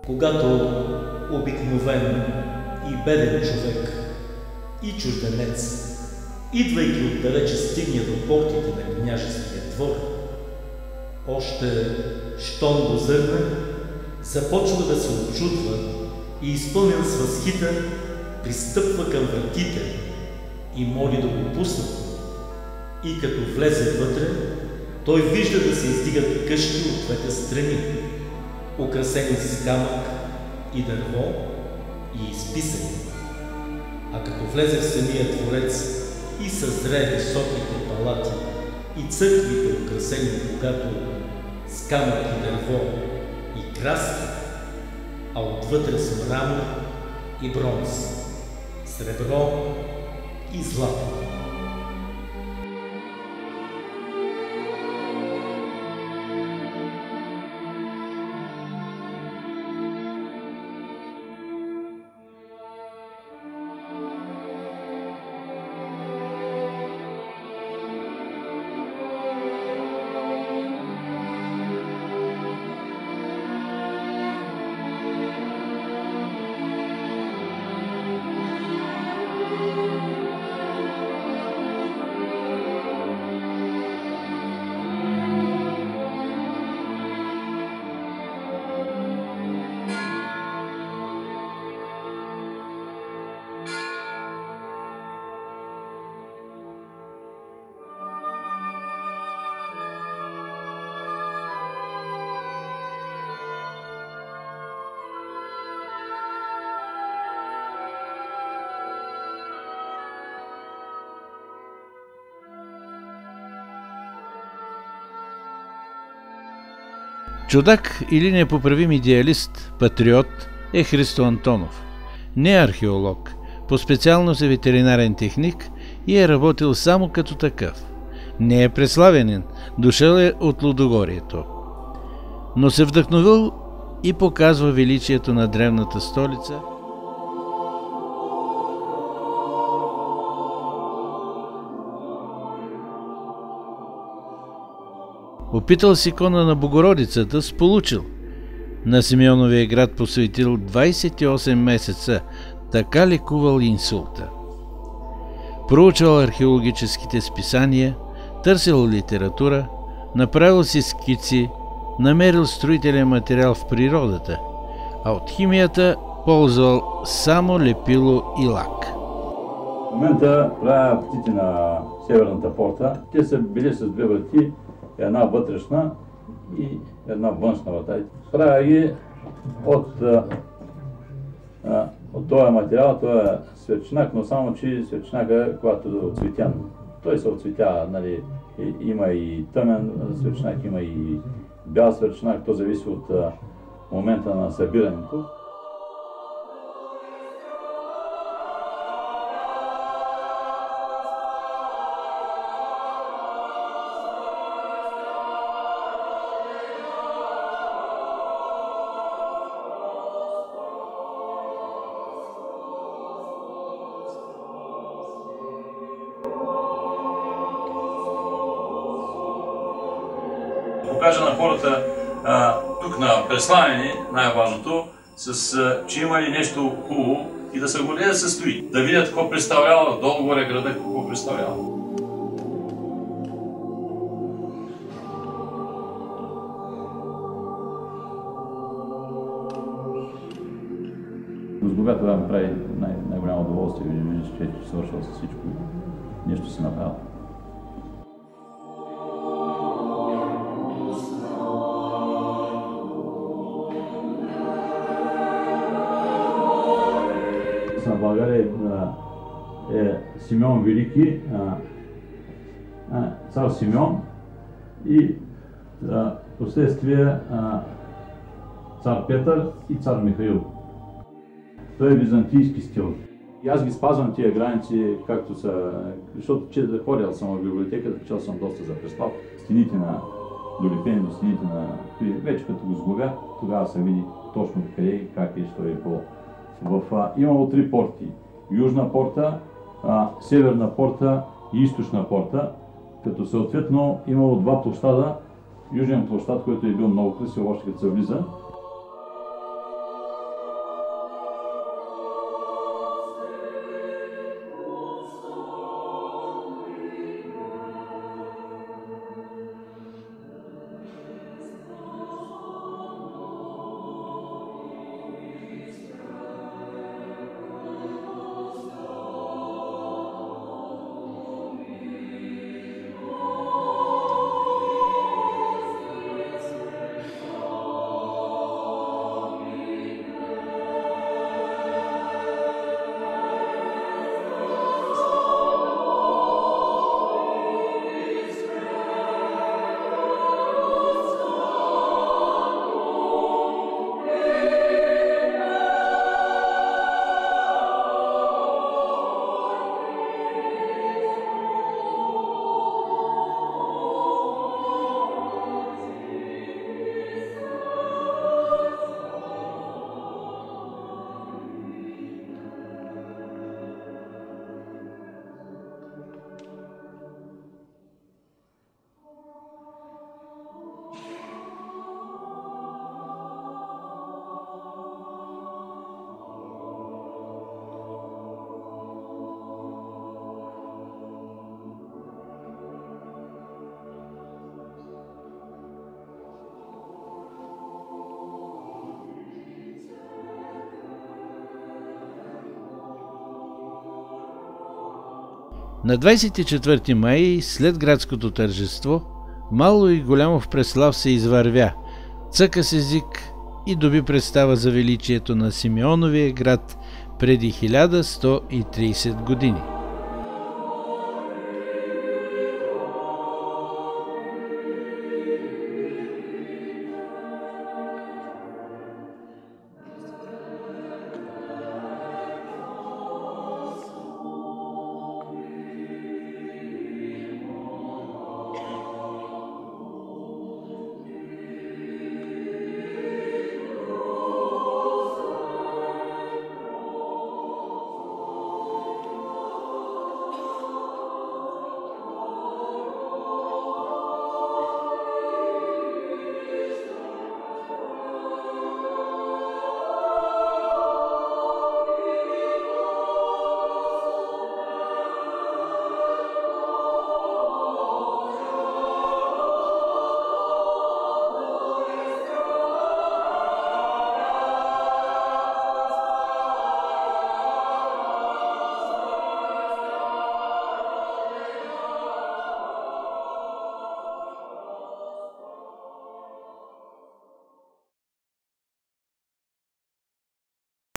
Когато обикновен и беден човек и чужденец, идвайки отдалече, стигне до портите на княжеския двор, още щом го зърне, започва да се очудва и изпълнен с възхита, пристъпва към вратите и моли да го пуснат. И като влезе вътре, той вижда да се издигат къщи от двете страни, украсени с камък и дърво и изписани. А като влезе в самия дворец и съзре високите палати и църквите, украсени богато с камък и дърво и краски, а отвътре с мрамор и бронз, сребро и злато. Чудак или непоправим идеалист, патриот е Христо Антонов. Не е археолог, по специалност е ветеринарен техник и е работил само като такъв. Не е преславянин, дошъл е от Лудогорието. Но се вдъхновил и показва величието на древната столица. Опитал с икона на Богородицата, сполучил. На Симеоновия град посветил 28 месеца, така лекувал инсулта. Проучвал археологическите списания, търсил литература, направил си скици, намерил строителен материал в природата, а от химията ползвал само лепило и лак. В момента правя птици на северната порта. Те са били с две врати, една вътрешна и една външна врата. Правя ги от този материал, това е светчинак, но само че светчинака, когато е оцветян. Той се оцветява, нали, има и тъмен светчинак, има и бял светчинак, то зависи от момента на събирането. Покажа на хората тук на Преславени, най-важното, че има ли нещо хубаво и да се гордеят да се стои. Да видят какво представлява долу горе града, какво представлява. Госпога това ми прави най-голямо удоволствие, виждаш, че е свършил с всичко. Нещо си направил. На България е Симеон Велики, цар Симеон и последствие цар Петър и цар Михаил. Той е византийски стил. И аз ги спазвам тия граници, както са, защото ходил съм в библиотеката, чел съм доста за Преслав. Стените на долепени до стените на... Вече като го сглобя, тогава се види точно къде, как и що е по... Имало три порти. Южна порта, северна порта и източна порта, като съответно имало два площада. Южен площад, който е бил много красив, още като се влиза. На 24 май, след градското тържество, Мало и голямо в Преслав се извървя, цъка с език и доби представа за величието на Симеоновия град преди 1130 години.